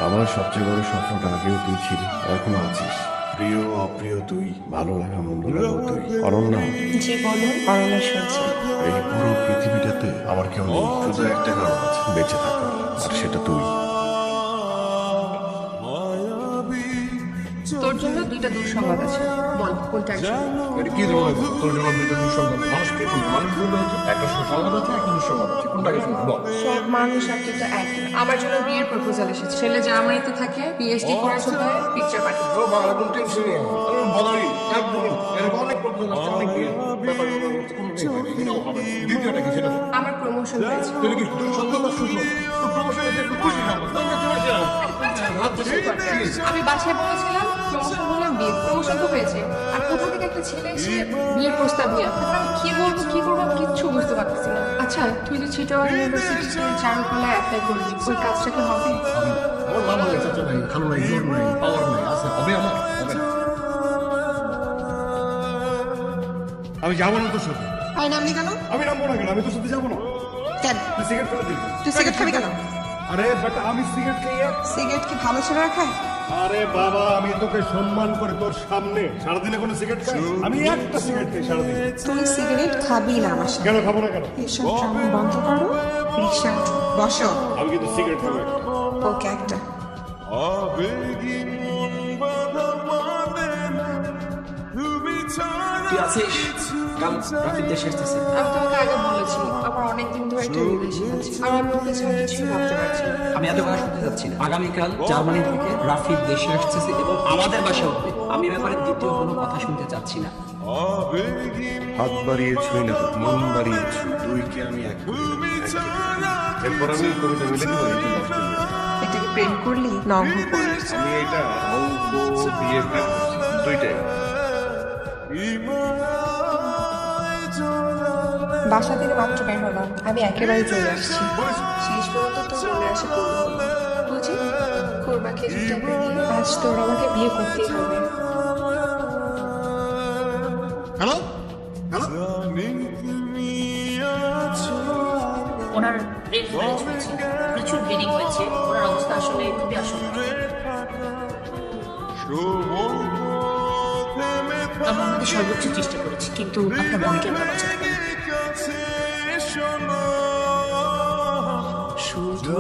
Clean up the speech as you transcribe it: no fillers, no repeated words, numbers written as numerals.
আমার সবচেয়ে বড় স্বপ্নটা আগেও তুই ছিলি, এখনো আছিস। প্রিয় অপ্রিয় তুই, ভালো লাগা মন্দ লাগা তুই। অনন্যা, জি বলুন। অরণ্য শুনছি। এই পুরো পৃথিবীটাতে আমার কেউ নেই, শুধু একটা কারণ আছে বেঁচে থাকার, আর সেটা তুই। তোর জন্য দুইটা দুঃসংবাদ আছে, বল কোনটা আগে শুনবি? এটা কি ধরনের তোর জন্য দুইটা দুঃসংবাদ? মানুষ কে কোন মানুষ বলবে হচ্ছে একটা সুসংবাদ আছে একটা দুঃসংবাদ আছে, কোনটাকে শুনবি বল? সব মানুষ আর কিন্তু এক না। আমার জন্য বিয়ের প্রপোজাল এসেছে। ছেলে জার্মানিতে থাকে, পিএইচডি করার সময় পিকচার পাঠিয়ে। ও বাবা কোন টেনশন নেই, আমি বলাই একদম এরকম অনেক প্রবলেম আছে, অনেক ব্যাপারগুলো কোনো ঠিক হয়নি, এটাও হবে না। দ্বিতীয়টা কি সেটা? আমার প্রমোশন হয়েছে। তুই কি তুই সন্দেহ না সুসংবাদ? তোর প্রমোশন হচ্ছে একটু খুশি না? আমি বাসায় বলেছিলাম প্রমোশন হলে বিয়ে, প্রমোশন তো হয়েছে। আর কোথা থেকে একটা ছেলে এসে বিয়ের প্রস্তাব নিয়ে, তারপর আমি কি বলবো কি করবো আমি কিচ্ছু বুঝতে পারতেছি না। আচ্ছা, তুই যে চিটাগং ইউনিভার্সিটিতে চারুকলায় অ্যাপ্লাই করবি, ওই কাজটা কি হবে? আমার মামা নাই, চাচা নাই, খালু নাই, জোর নাই, পাওয়ার নাই, আছে হবে আমার হবে না। আমি যাবো না তোর সাথে। হয় নামনি কেন? আমি নামবো না কেন? আমি তোর সাথে যাবো না। কেন? তুই সিগারেট ফেলে দিবি। তুই সিগারেট খাবি কেন? আরে বাট আমি সিগারেট খেয়ে সিগারেট কি ভালো ছেলেরা খায়? আরে বাবা আমি তোকে সম্মান করে তোর সামনে সারাদিনে কোনো সিগারেট খাই? আমি একটা সিগারেট খাই সারাদিন। তুই সিগারেট খাবি না আমার সাথে। কেন খাবো না কেন? এসব ড্রামা বন্ধ করো, রিক্সা বসো। আমি কিন্তু সিগারেট খাবো না। ওকে একটা। তুই আছিস? কাল রাফির দেশে আসতেছে। আমি তোমাকে আগে বলেছি আমার অনেকদিন ধরে একটা রিলেশন আছে, আর আমি ওকে ছাড়া কিছুই ভাবতে পারছি না। আমি এত কথা শুনতে যাচ্ছি না। আগামীকাল জার্মানি থেকে রাফির দেশে আসতেছে এবং আমাদের বাসায় উঠবে। আমি এ ব্যাপারে দ্বিতীয় কোনো কথা শুনতে চাচ্ছি না। হাত বাড়িয়ে ছুঁই না তো, মন বাড়িয়ে ছুঁই। দুইকে আমি এক করি না, এক করি না। এরপর আমি কবিতা মিলে দেবো, এটা নষ্ট হয়ে যাবে। এটাকে প্রেম করলি না অঙ্গ করলি? আমি এটা অঙ্ক দিয়ে প্ল্যান করছি, দুইটাই। বাসা থেকে মাত্র বের হলাম, আমি একেবারে চলে আসছি। শেষ পর্যন্ত তোর মনে আসে করবো বুঝি করবা খেজুরটাকে দিয়ে। আজ তোর আমাকে বিয়ে করতেই হবে। হ্যালো হ্যালো ওনার ব্রেন হ্যামারেজ হয়েছে, প্রচুর ব্লিডিং হয়েছে, ওনার অবস্থা আসলে খুবই আশঙ্কা। আমরা আমাদের সর্বোচ্চ চেষ্টা করেছি, কিন্তু আপনার বোনকে আমরা বাঁচাতে পারি। শুধু